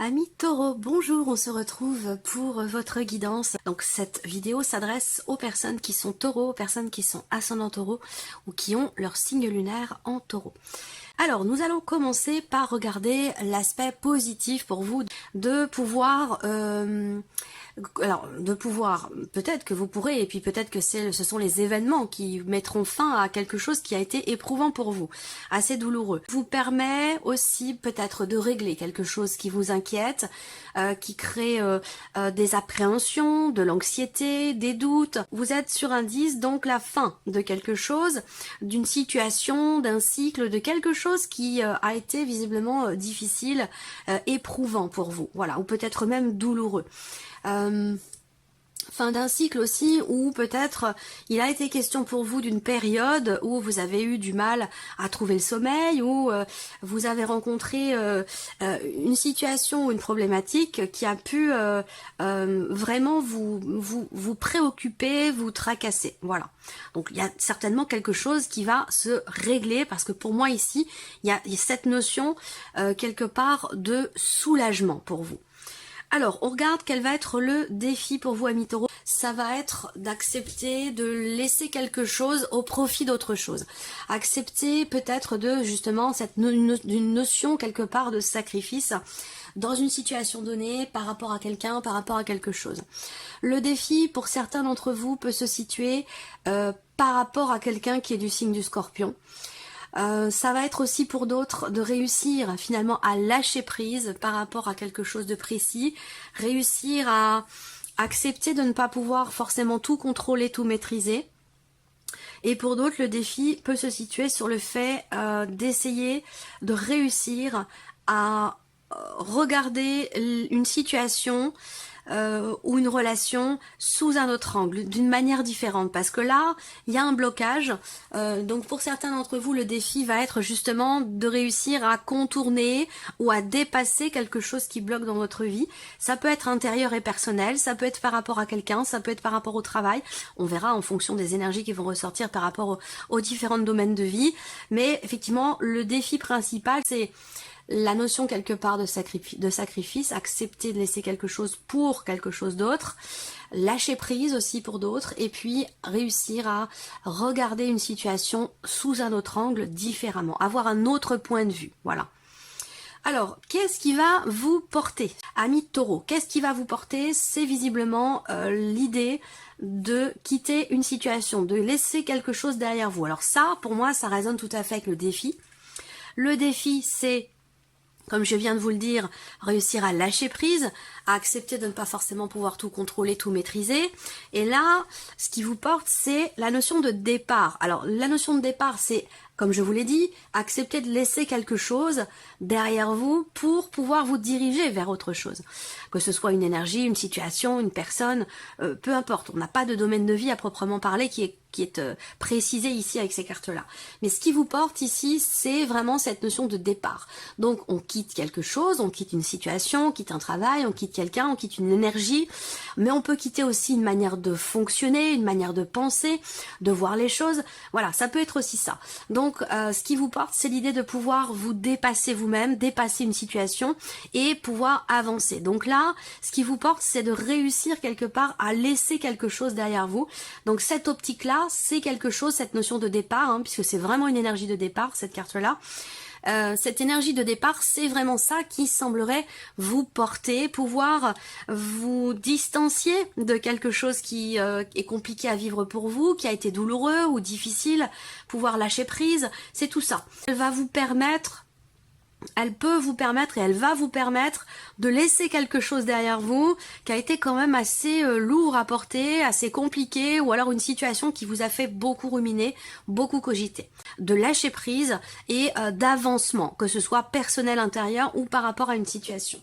Amis Taureau, bonjour, on se retrouve pour votre guidance. Donc cette vidéo s'adresse aux personnes qui sont Taureaux, aux personnes qui sont ascendant Taureau ou qui ont leur signe lunaire en Taureau. Alors nous allons commencer par regarder l'aspect positif pour vous de pouvoir peut-être que vous pourrez, et puis peut-être que ce sont les événements qui mettront fin à quelque chose qui a été éprouvant pour vous, assez douloureux. Vous permet aussi peut-être de régler quelque chose qui vous inquiète, qui crée des appréhensions, de l'anxiété, des doutes. Vous êtes sur un 10, donc la fin de quelque chose, d'une situation, d'un cycle, de quelque chose qui a été visiblement difficile, éprouvant pour vous, voilà, ou peut-être même douloureux. Fin d'un cycle aussi où peut-être il a été question pour vous d'une période où vous avez eu du mal à trouver le sommeil, où vous avez rencontré une situation ou une problématique qui a pu vraiment vous préoccuper, vous tracasser. Voilà. Donc il y a certainement quelque chose qui va se régler parce que pour moi ici, il y a cette notion quelque part de soulagement pour vous. Alors, on regarde quel va être le défi pour vous, amis Taureaux. Ça va être d'accepter de laisser quelque chose au profit d'autre chose. Accepter peut-être de, justement, d'une notion quelque part de sacrifice dans une situation donnée, par rapport à quelqu'un, par rapport à quelque chose. Le défi, pour certains d'entre vous, peut se situer par rapport à quelqu'un qui est du signe du Scorpion. Ça va être aussi pour d'autres de réussir finalement à lâcher prise par rapport à quelque chose de précis, réussir à accepter de ne pas pouvoir forcément tout contrôler, tout maîtriser. Et pour d'autres, le défi peut se situer sur le fait d'essayer de réussir à regarder une situation ou une relation sous un autre angle, d'une manière différente, parce que là, il y a un blocage, donc pour certains d'entre vous, le défi va être justement de réussir à contourner ou à dépasser quelque chose qui bloque dans votre vie. Ça peut être intérieur et personnel, ça peut être par rapport à quelqu'un, ça peut être par rapport au travail, on verra en fonction des énergies qui vont ressortir par rapport aux différents domaines de vie, mais effectivement, le défi principal, c'est la notion quelque part de sacrifice, accepter de laisser quelque chose pour quelque chose d'autre, lâcher prise aussi pour d'autres, et puis réussir à regarder une situation sous un autre angle différemment, avoir un autre point de vue, voilà. Alors, qu'est-ce qui va vous porter, amis Taureau? Qu'est-ce qui va vous porter? C'est visiblement l'idée de quitter une situation, de laisser quelque chose derrière vous. Alors ça, pour moi, ça résonne tout à fait avec le défi. Le défi, c'est, comme je viens de vous le dire, réussir à lâcher prise, à accepter de ne pas forcément pouvoir tout contrôler, tout maîtriser. Et là, ce qui vous porte, c'est la notion de départ. Alors, la notion de départ, c'est, comme je vous l'ai dit, accepter de laisser quelque chose derrière vous pour pouvoir vous diriger vers autre chose. Que ce soit une énergie, une situation, une personne, peu importe. On n'a pas de domaine de vie à proprement parler qui est précisé ici avec ces cartes-là. Mais ce qui vous porte ici, c'est vraiment cette notion de départ. Donc, on quitte quelque chose, on quitte une situation, on quitte un travail, on quitte quelqu'un, on quitte une énergie, mais on peut quitter aussi une manière de fonctionner, une manière de penser, de voir les choses. Voilà, ça peut être aussi ça. Donc, ce qui vous porte, c'est l'idée de pouvoir vous dépasser vous-même, dépasser une situation et pouvoir avancer. Donc là, ce qui vous porte, c'est de réussir quelque part à laisser quelque chose derrière vous. Donc, cette optique-là, c'est quelque chose, cette notion de départ, hein, puisque c'est vraiment une énergie de départ, cette carte-là. Cette énergie de départ, c'est vraiment ça qui semblerait vous porter, pouvoir vous distancier de quelque chose qui est compliqué à vivre pour vous, qui a été douloureux ou difficile, pouvoir lâcher prise, c'est tout ça. Elle va vous permettre, elle peut vous permettre et elle va vous permettre de laisser quelque chose derrière vous qui a été quand même assez lourd à porter, assez compliqué, ou alors une situation qui vous a fait beaucoup ruminer, beaucoup cogiter. De lâcher prise et d'avancement, que ce soit personnel intérieur ou par rapport à une situation.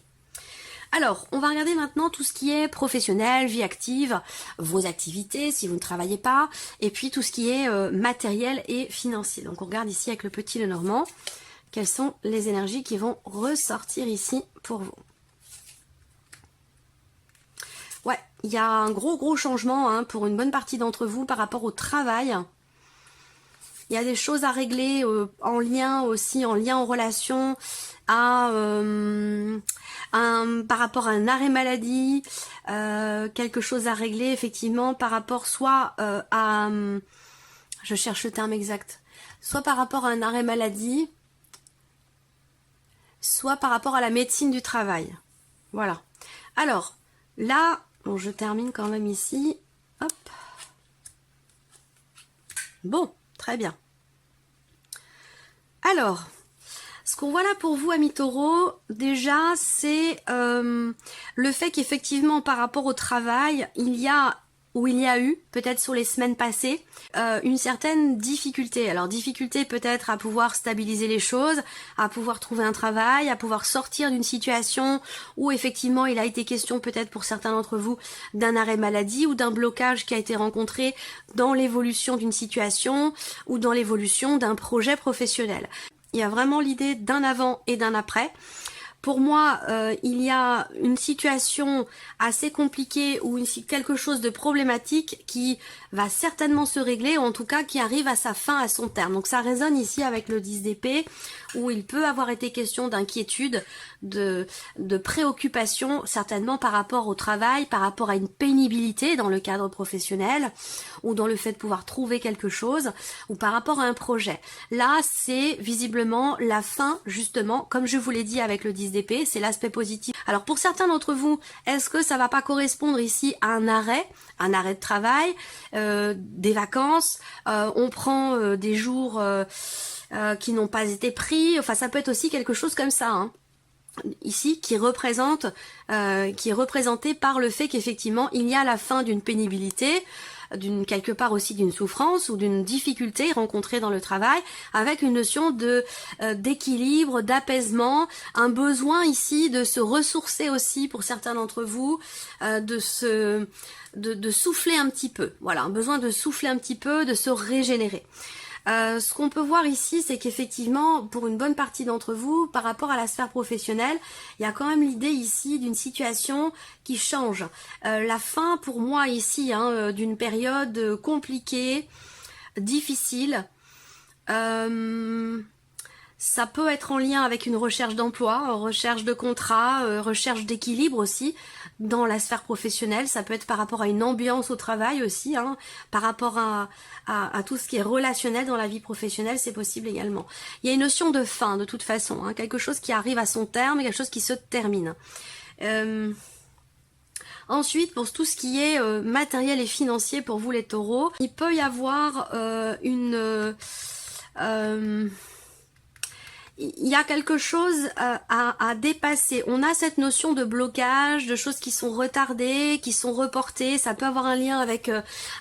Alors, on va regarder maintenant tout ce qui est professionnel, vie active, vos activités si vous ne travaillez pas, et puis tout ce qui est matériel et financier. Donc on regarde ici avec le petit Lenormand. Quelles sont les énergies qui vont ressortir ici pour vous? Ouais, il y a un gros changement hein, pour une bonne partie d'entre vous par rapport au travail. Il y a des choses à régler en lien aussi, en lien en relation à par rapport à un arrêt maladie, quelque chose à régler effectivement par rapport soit à, je cherche le terme exact, soit par rapport à un arrêt maladie, soit par rapport à la médecine du travail. Voilà. Alors, là, bon, je termine quand même ici. Hop. Bon, très bien. Alors, ce qu'on voit là pour vous, amis taureaux, déjà, c'est le fait qu'effectivement, par rapport au travail, il y a eu, peut-être sur les semaines passées, une certaine difficulté. Alors difficulté peut-être à pouvoir stabiliser les choses, à pouvoir trouver un travail, à pouvoir sortir d'une situation où effectivement il a été question peut-être pour certains d'entre vous d'un arrêt maladie ou d'un blocage qui a été rencontré dans l'évolution d'une situation ou dans l'évolution d'un projet professionnel. Il y a vraiment l'idée d'un avant et d'un après. Pour moi, il y a une situation assez compliquée ou quelque chose de problématique qui va certainement se régler, ou en tout cas qui arrive à sa fin, à son terme. Donc ça résonne ici avec le 10 d'épée, où il peut avoir été question d'inquiétude, de préoccupation, certainement par rapport au travail, par rapport à une pénibilité dans le cadre professionnel, ou dans le fait de pouvoir trouver quelque chose, ou par rapport à un projet. Là, c'est visiblement la fin, justement, comme je vous l'ai dit avec le 10 d'épée, c'est l'aspect positif. Alors pour certains d'entre vous, est-ce que ça va pas correspondre ici à un arrêt de travail, des vacances, on prend des jours qui n'ont pas été pris, enfin ça peut être aussi quelque chose comme ça, hein. Ici qui est représenté par le fait qu'effectivement il y a la fin d'une pénibilité, quelque part aussi d'une souffrance ou d'une difficulté rencontrée dans le travail, avec une notion de d'équilibre, d'apaisement, un besoin ici de se ressourcer aussi pour certains d'entre vous, de souffler un petit peu, voilà, un besoin de souffler un petit peu, de se régénérer. Ce qu'on peut voir ici, c'est qu'effectivement, pour une bonne partie d'entre vous, par rapport à la sphère professionnelle, il y a quand même l'idée ici d'une situation qui change. La fin, pour moi, ici, hein, d'une période compliquée, difficile. Ça peut être en lien avec une recherche d'emploi, recherche de contrat, recherche d'équilibre aussi dans la sphère professionnelle. Ça peut être par rapport à une ambiance au travail aussi, hein, par rapport à tout ce qui est relationnel dans la vie professionnelle, c'est possible également. Il y a une notion de fin de toute façon, hein, quelque chose qui arrive à son terme, quelque chose qui se termine. Ensuite, pour tout ce qui est matériel et financier pour vous les taureaux, il peut y avoir il y a quelque chose à dépasser. On a cette notion de blocage, de choses qui sont retardées, qui sont reportées. Ça peut avoir un lien avec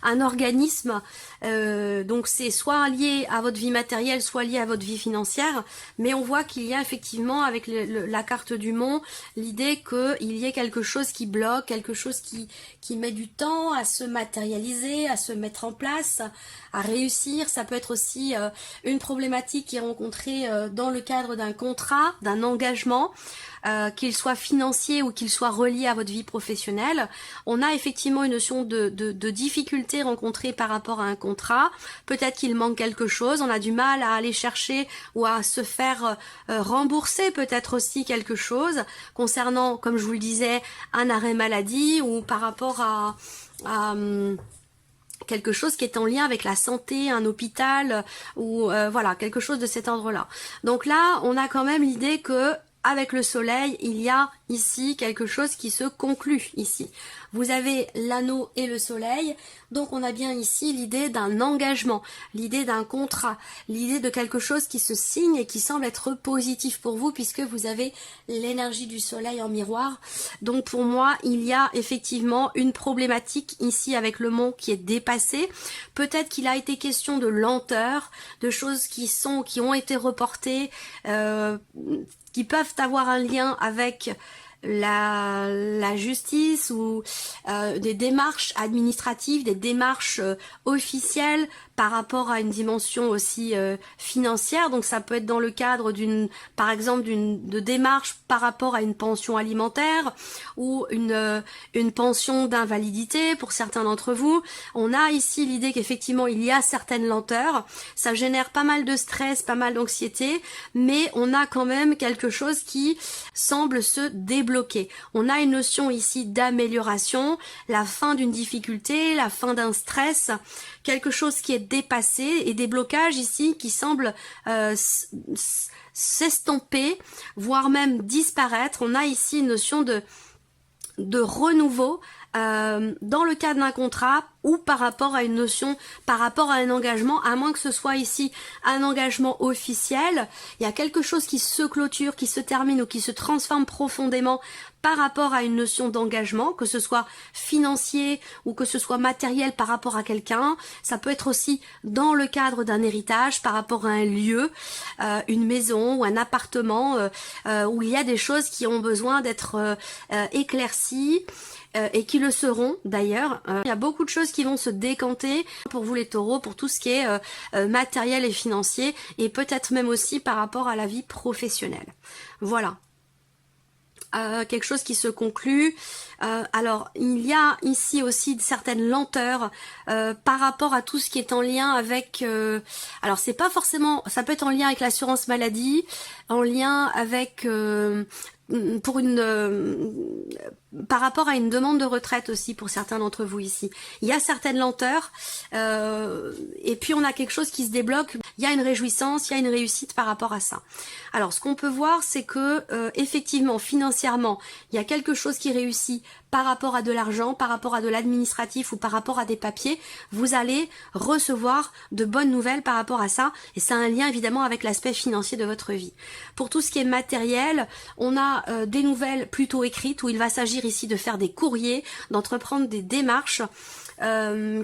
un organisme. Donc c'est soit lié à votre vie matérielle, soit lié à votre vie financière. Mais on voit qu'il y a effectivement avec la carte du Mont l'idée qu'il y ait quelque chose qui bloque, quelque chose qui met du temps à se matérialiser, à se mettre en place, à réussir. Ça peut être aussi une problématique qui est rencontrée dans le cadre d'un contrat, d'un engagement, qu'il soit financier ou qu'il soit relié à votre vie professionnelle. On a effectivement une notion de difficulté rencontrée par rapport à un contrat. Peut-être qu'il manque quelque chose, on a du mal à aller chercher ou à se faire rembourser peut-être aussi quelque chose concernant, comme je vous le disais, un arrêt maladie ou par rapport à quelque chose qui est en lien avec la santé, un hôpital ou voilà, quelque chose de cet ordre-là. Donc là, on a quand même l'idée que avec le soleil, il y a ici quelque chose qui se conclut ici. Vous avez l'anneau et le soleil, donc on a bien ici l'idée d'un engagement, l'idée d'un contrat, l'idée de quelque chose qui se signe et qui semble être positif pour vous puisque vous avez l'énergie du soleil en miroir. Donc pour moi, il y a effectivement une problématique ici avec le Mont qui est dépassée. Peut-être qu'il a été question de lenteur, de choses qui ont été reportées, qui peuvent avoir un lien avec la justice ou des démarches administratives, des démarches officielles, par rapport à une dimension aussi financière. Donc ça peut être dans le cadre par exemple de démarche par rapport à une pension alimentaire ou une pension d'invalidité pour certains d'entre vous. On a ici l'idée qu'effectivement il y a certaines lenteurs, ça génère pas mal de stress, pas mal d'anxiété, mais on a quand même quelque chose qui semble se débloquer. On a une notion ici d'amélioration, la fin d'une difficulté, la fin d'un stress, quelque chose qui est dépassé et des blocages ici qui semblent s'estomper, voire même disparaître. On a ici une notion de renouveau dans le cadre d'un contrat ou par rapport à une notion, par rapport à un engagement, à moins que ce soit ici un engagement officiel. Il y a quelque chose qui se clôture, qui se termine ou qui se transforme profondément par rapport à une notion d'engagement, que ce soit financier ou que ce soit matériel par rapport à quelqu'un. Ça peut être aussi dans le cadre d'un héritage par rapport à un lieu, une maison ou un appartement où il y a des choses qui ont besoin d'être éclaircies et qui le seront d'ailleurs. Il y a beaucoup de choses qui vont se décanter pour vous les taureaux, pour tout ce qui est matériel et financier, et peut-être même aussi par rapport à la vie professionnelle. Voilà. Quelque chose qui se conclut. Alors il y a ici aussi certaines lenteurs par rapport à tout ce qui est en lien avec alors c'est pas forcément, ça peut être en lien avec l'assurance maladie, en lien avec par rapport à une demande de retraite aussi pour certains d'entre vous ici. Il y a certaines lenteurs et puis on a quelque chose qui se débloque. Il y a une réjouissance, il y a une réussite par rapport à ça. Alors ce qu'on peut voir, c'est que effectivement financièrement il y a quelque chose qui réussit par rapport à de l'argent, par rapport à de l'administratif ou par rapport à des papiers. Vous allez recevoir de bonnes nouvelles par rapport à ça, et ça a un lien évidemment avec l'aspect financier de votre vie. Pour tout ce qui est matériel, on a des nouvelles plutôt écrites où il va s'agir ici de faire des courriers, d'entreprendre des démarches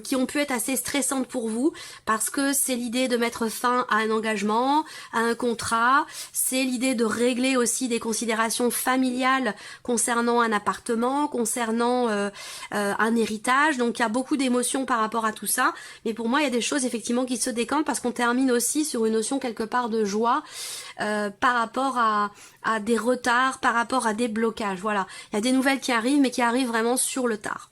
qui ont pu être assez stressantes pour vous, parce que c'est l'idée de mettre fin à un engagement, à un contrat, c'est l'idée de régler aussi des considérations familiales concernant un appartement, concernant un héritage. Donc il y a beaucoup d'émotions par rapport à tout ça, mais pour moi il y a des choses effectivement qui se décantent, parce qu'on termine aussi sur une notion quelque part de joie par rapport à des retards, par rapport à des blocages. Voilà, il y a des nouvelles qui arrivent, mais qui arrivent vraiment sur le tard.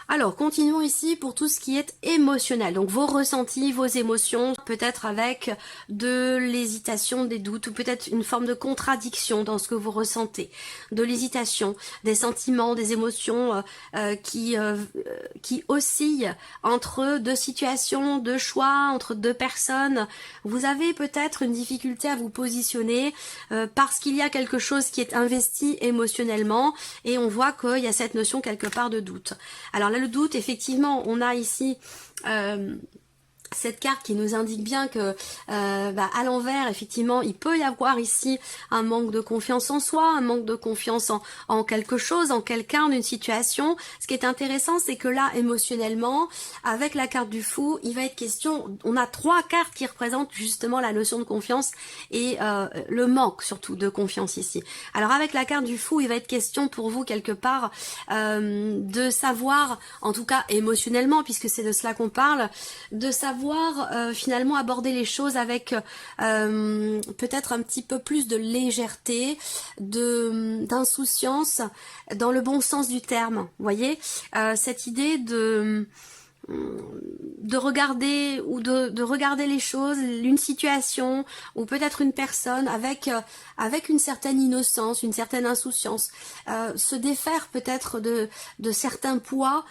Alors, continuons ici pour tout ce qui est émotionnel. Donc, vos ressentis, vos émotions, peut-être avec de l'hésitation, des doutes, ou peut-être une forme de contradiction dans ce que vous ressentez. De l'hésitation, des sentiments, des émotions qui oscillent entre deux situations, deux choix, entre deux personnes. Vous avez peut-être une difficulté à vous positionner parce qu'il y a quelque chose qui est investi émotionnellement, et on voit qu'il y a cette notion quelque part de doute. Alors là, le doute, effectivement, on a ici cette carte qui nous indique bien que à l'envers, effectivement, il peut y avoir ici un manque de confiance en soi, un manque de confiance en quelque chose, en quelqu'un, d'une situation. Ce qui est intéressant, c'est que là, émotionnellement, avec la carte du fou, il va être question, on a 3 cartes qui représentent justement la notion de confiance et le manque surtout de confiance ici. Alors avec la carte du fou, il va être question pour vous quelque part de savoir, en tout cas émotionnellement, puisque c'est de cela qu'on parle, de savoir finalement aborder les choses avec peut-être un petit peu plus de légèreté, d'insouciance, dans le bon sens du terme. Vous voyez, cette idée de regarder ou de regarder les choses, une situation ou peut-être une personne avec une certaine innocence, une certaine insouciance, se défaire peut-être de certains poids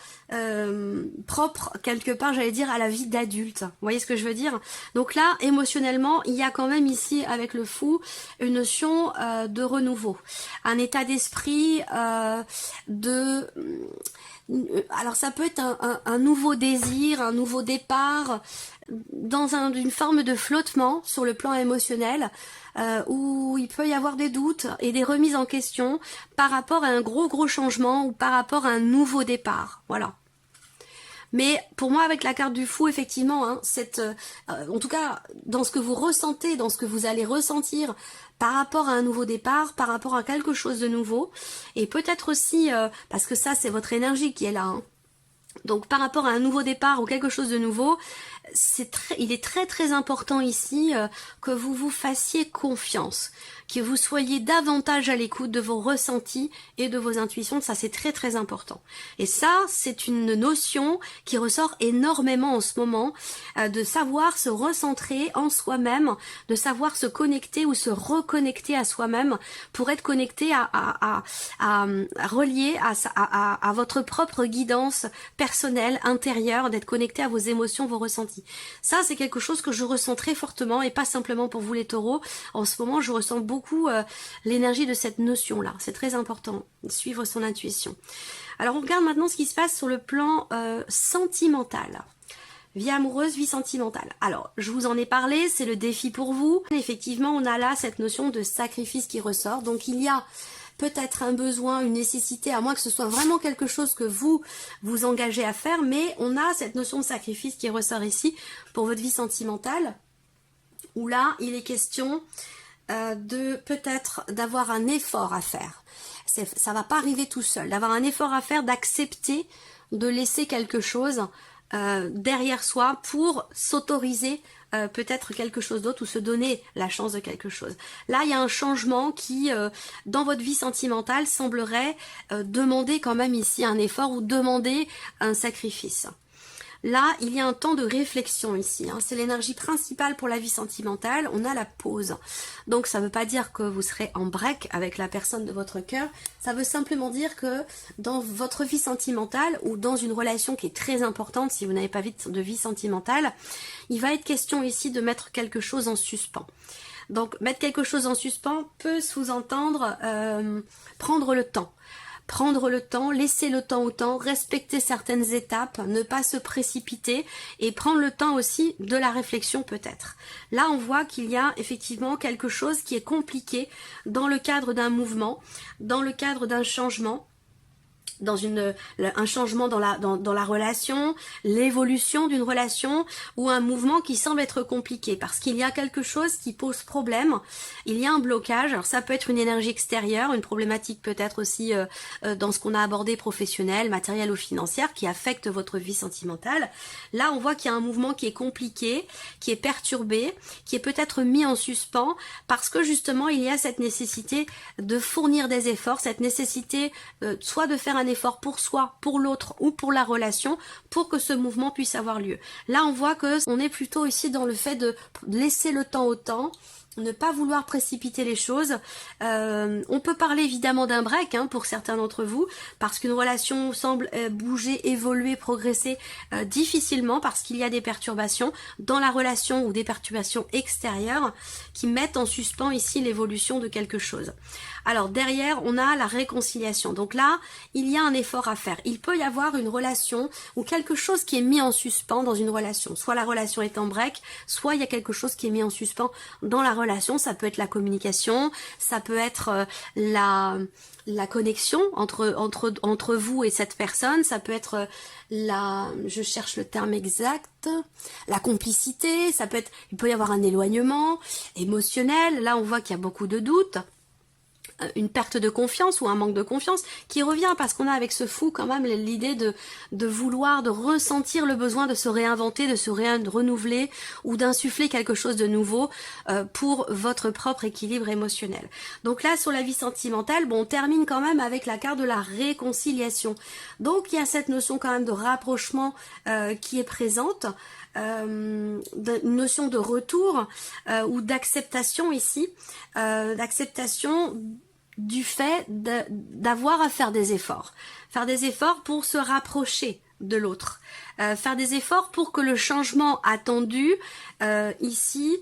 propres quelque part, j'allais dire, à la vie d'adulte. Vous voyez ce que je veux dire? Donc là, émotionnellement, il y a quand même ici avec le fou une notion de renouveau, un état d'esprit alors ça peut être un nouveau désir, un nouveau départ, dans une forme de flottement sur le plan émotionnel, où il peut y avoir des doutes et des remises en question par rapport à un gros changement ou par rapport à un nouveau départ. Voilà. Mais pour moi, avec la carte du fou, effectivement, hein, en tout cas, dans ce que vous ressentez, dans ce que vous allez ressentir par rapport à un nouveau départ, par rapport à quelque chose de nouveau, et peut-être aussi, parce que ça, c'est votre énergie qui est là, hein, Donc par rapport à un nouveau départ ou quelque chose de nouveau, il est très très important ici que vous vous fassiez confiance, que vous soyez davantage à l'écoute de vos ressentis et de vos intuitions, ça c'est très très important. Et ça c'est une notion qui ressort énormément en ce moment, de savoir se recentrer en soi-même, de savoir se connecter ou se reconnecter à soi-même pour être connecté relié à votre propre guidance personnelle, intérieure, d'être connecté à vos émotions, vos ressentis. Ça, c'est quelque chose que je ressens très fortement et pas simplement pour vous les taureaux. En ce moment, je ressens beaucoup l'énergie de cette notion-là. C'est très important, suivre son intuition. Alors, on regarde maintenant ce qui se passe sur le plan sentimental. Vie amoureuse, vie sentimentale. Alors, je vous en ai parlé, c'est le défi pour vous. Effectivement, on a là cette notion de sacrifice qui ressort. Donc, il y a peut-être un besoin, une nécessité, à moins que ce soit vraiment quelque chose que vous vous engagez à faire, mais on a cette notion de sacrifice qui ressort ici pour votre vie sentimentale, où là, il est question de peut-être d'avoir un effort à faire. Ça va pas arriver tout seul, d'avoir un effort à faire, d'accepter de laisser quelque chose derrière soi pour s'autoriser peut-être quelque chose d'autre ou se donner la chance de quelque chose. Là, il y a un changement qui, dans votre vie sentimentale, semblerait demander quand même ici un effort ou demander un sacrifice. Là, il y a un temps de réflexion ici. C'est l'énergie principale pour la vie sentimentale. On a la pause. Donc, ça ne veut pas dire que vous serez en break avec la personne de votre cœur. Ça veut simplement dire que dans votre vie sentimentale ou dans une relation qui est très importante, si vous n'avez pas de vie sentimentale, il va être question ici de mettre quelque chose en suspens. Donc, mettre quelque chose en suspens peut sous-entendre prendre le temps. Prendre le temps, laisser le temps au temps, respecter certaines étapes, ne pas se précipiter et prendre le temps aussi de la réflexion peut-être. Là, on voit qu'il y a effectivement quelque chose qui est compliqué dans le cadre d'un mouvement, dans le cadre d'un changement, dans un changement dans la relation, l'évolution d'une relation ou un mouvement qui semble être compliqué parce qu'il y a quelque chose qui pose problème, il y a un blocage. Alors ça peut être une énergie extérieure, une problématique peut-être aussi dans ce qu'on a abordé professionnel, matériel ou financière qui affecte votre vie sentimentale. Là on voit qu'il y a un mouvement qui est compliqué, qui est perturbé, qui est peut-être mis en suspens parce que justement il y a cette nécessité de fournir des efforts, cette nécessité soit de faire un effort pour soi, pour l'autre ou pour la relation pour que ce mouvement puisse avoir lieu. Là on voit que on est plutôt ici dans le fait de laisser le temps au temps, ne pas vouloir précipiter les choses. On peut parler évidemment d'un break pour certains d'entre vous, parce qu'une relation semble bouger, évoluer, progresser difficilement, parce qu'il y a des perturbations dans la relation ou des perturbations extérieures qui mettent en suspens ici l'évolution de quelque chose. Alors derrière, on a la réconciliation. Donc là, il y a un effort à faire. Il peut y avoir une relation ou quelque chose qui est mis en suspens dans une relation. Soit la relation est en break, soit il y a quelque chose qui est mis en suspens dans la relation. Ça peut être la communication, ça peut être la connexion entre vous et cette personne, ça peut être je cherche le terme exact, la complicité, il peut y avoir un éloignement émotionnel. Là, on voit qu'il y a beaucoup de doutes. Une perte de confiance ou un manque de confiance qui revient parce qu'on a avec ce fou quand même l'idée de vouloir, de ressentir le besoin de se réinventer, de se renouveler ou d'insuffler quelque chose de nouveau pour votre propre équilibre émotionnel. Donc là sur la vie sentimentale, on termine quand même avec la carte de la réconciliation. Donc il y a cette notion quand même de rapprochement qui est présente. Une notion de retour ou d'acceptation ici, d'acceptation du fait d'avoir à faire des efforts pour se rapprocher de l'autre, faire des efforts pour que le changement attendu ici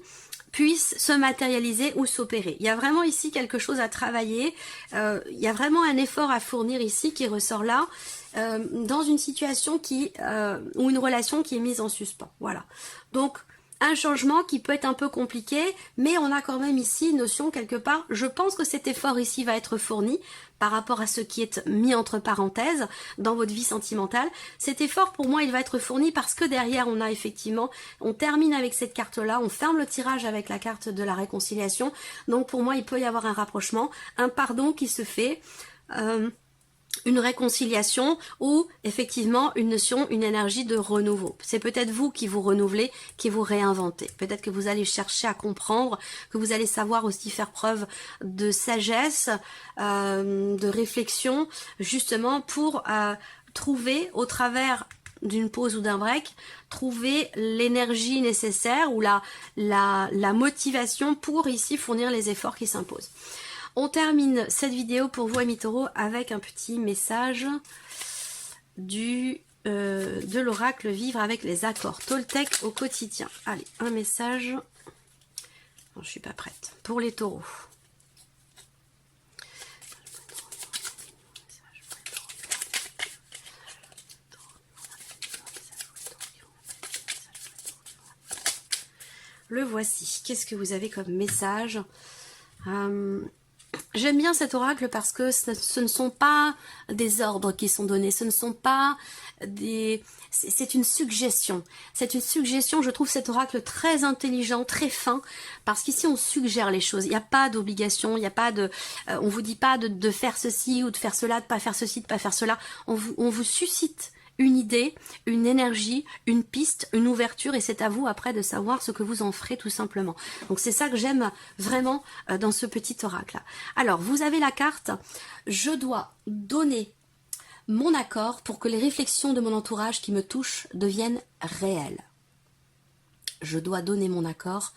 puisse se matérialiser ou s'opérer. Il y a vraiment ici quelque chose à travailler, il y a vraiment un effort à fournir ici qui ressort là, dans une situation ou une relation qui est mise en suspens. Voilà. Donc, un changement qui peut être un peu compliqué, mais on a quand même ici une notion quelque part, je pense que cet effort ici va être fourni par rapport à ce qui est mis entre parenthèses dans votre vie sentimentale. Cet effort pour moi il va être fourni parce que derrière on a effectivement, on termine avec cette carte là, on ferme le tirage avec la carte de la réconciliation, donc pour moi il peut y avoir un rapprochement, un pardon qui se fait, une réconciliation ou effectivement une notion, une énergie de renouveau. C'est peut-être vous qui vous renouvelez, qui vous réinventez. Peut-être que vous allez chercher à comprendre, que vous allez savoir aussi faire preuve de sagesse, de réflexion, justement pour trouver au travers d'une pause ou d'un break, trouver l'énergie nécessaire ou la motivation pour ici fournir les efforts qui s'imposent. On termine cette vidéo pour vous, amis taureaux, avec un petit message de l'oracle Vivre avec les accords Toltec au quotidien. Allez, un message. Non, je suis pas prête. Pour les taureaux. Le voici. Qu'est-ce que vous avez comme message? J'aime bien cet oracle parce que ce ne sont pas des ordres qui sont donnés, ce ne sont pas des... C'est une suggestion. C'est une suggestion, je trouve cet oracle très intelligent, très fin, parce qu'ici on suggère les choses. Il n'y a pas d'obligation, il n'y a pas de... on vous dit pas de faire ceci ou de faire cela, de pas faire ceci, de pas faire cela. On vous suscite une idée, une énergie, une piste, une ouverture, et c'est à vous après de savoir ce que vous en ferez tout simplement. Donc c'est ça que j'aime vraiment dans ce petit oracle-là. Alors, vous avez la carte « Je dois donner mon accord pour que les réflexions de mon entourage qui me touchent deviennent réelles. » Je dois donner mon accord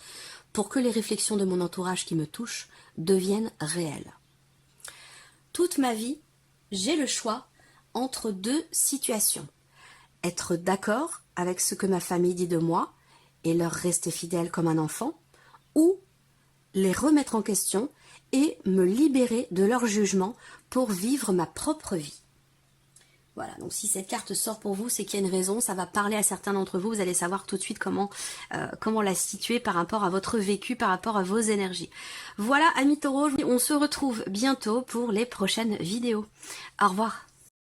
pour que les réflexions de mon entourage qui me touchent deviennent réelles. Toute ma vie, j'ai le choix entre deux situations. Être d'accord avec ce que ma famille dit de moi et leur rester fidèle comme un enfant, ou les remettre en question et me libérer de leur jugement pour vivre ma propre vie. Voilà, donc si cette carte sort pour vous, c'est qu'il y a une raison, ça va parler à certains d'entre vous, vous allez savoir tout de suite comment la situer par rapport à votre vécu, par rapport à vos énergies. Voilà, amis taureaux, on se retrouve bientôt pour les prochaines vidéos. Au revoir.